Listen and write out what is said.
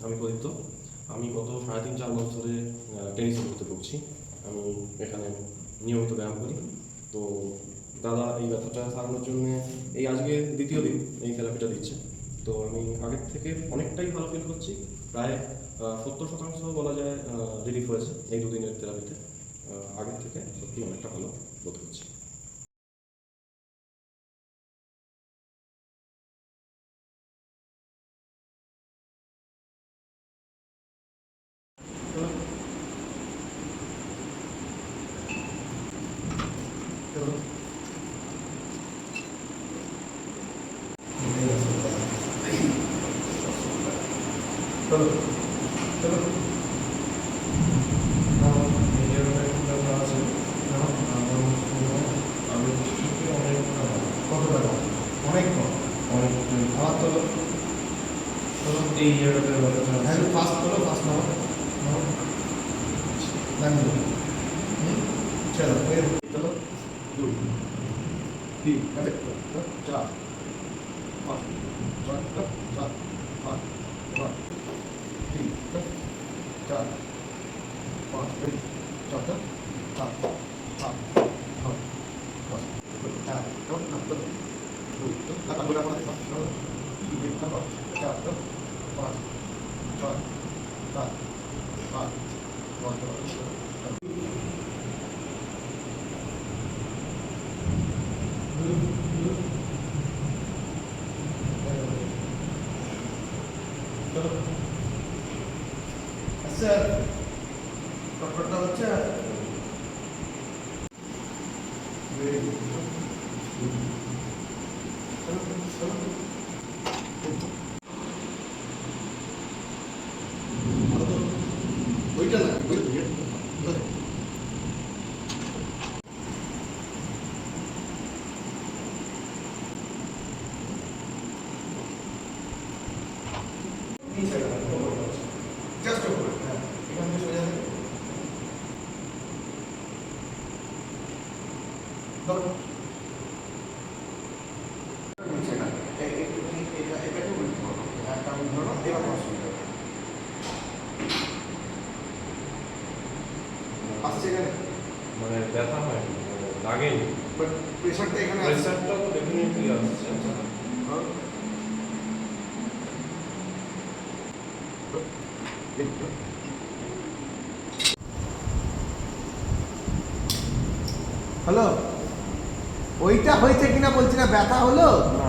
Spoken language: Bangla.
আমি প্রদীপ্ত। আমি গত 3.5-4 মাস ধরে টেনিসে ভর্তি করছি। আমি এখানে নিয়মিত ব্যায়াম করি। তো দাদা এই ব্যথাটা সারানোর জন্য এই আজকে দ্বিতীয় দিন এই থেরাপিটা দিচ্ছে। তো আমি আগের থেকে অনেকটাই ভালো ফিল করছি। প্রায় 70% বলা যায় রিলিফ হয়েছে এই দুদিনের থেরাপিতে। আগের থেকে সত্যি অনেকটা ভালো বোধ করছি। চলো চলো কত টাকা অনেক কম অনেক আমার তো এই জায়গাতে ফার্স্ট করো ফার্স্ট নাও নামিয়ে চলো চলো 2 3 4 5 6 7 8 9 3 4 5 6 7 8 আচ্ছা কতটা হচ্ছে ওইটা না জাস্ট ওপরে হ্যাঁ এখান থেকে সোজা থেকে ধরো নিচে না এটা একটু উল্টো করো একটা ধরো এবার অসুবিধা আসছে এখানে মানে ব্যথা হয় লাগেনি, বাট প্রেশারটা এখানে আসছে প্রেশারটা তো ডেফিনেটলি আসছে। হ্যালো ওইটা হয়েছে কিনা বলছি না ব্যথা হলো না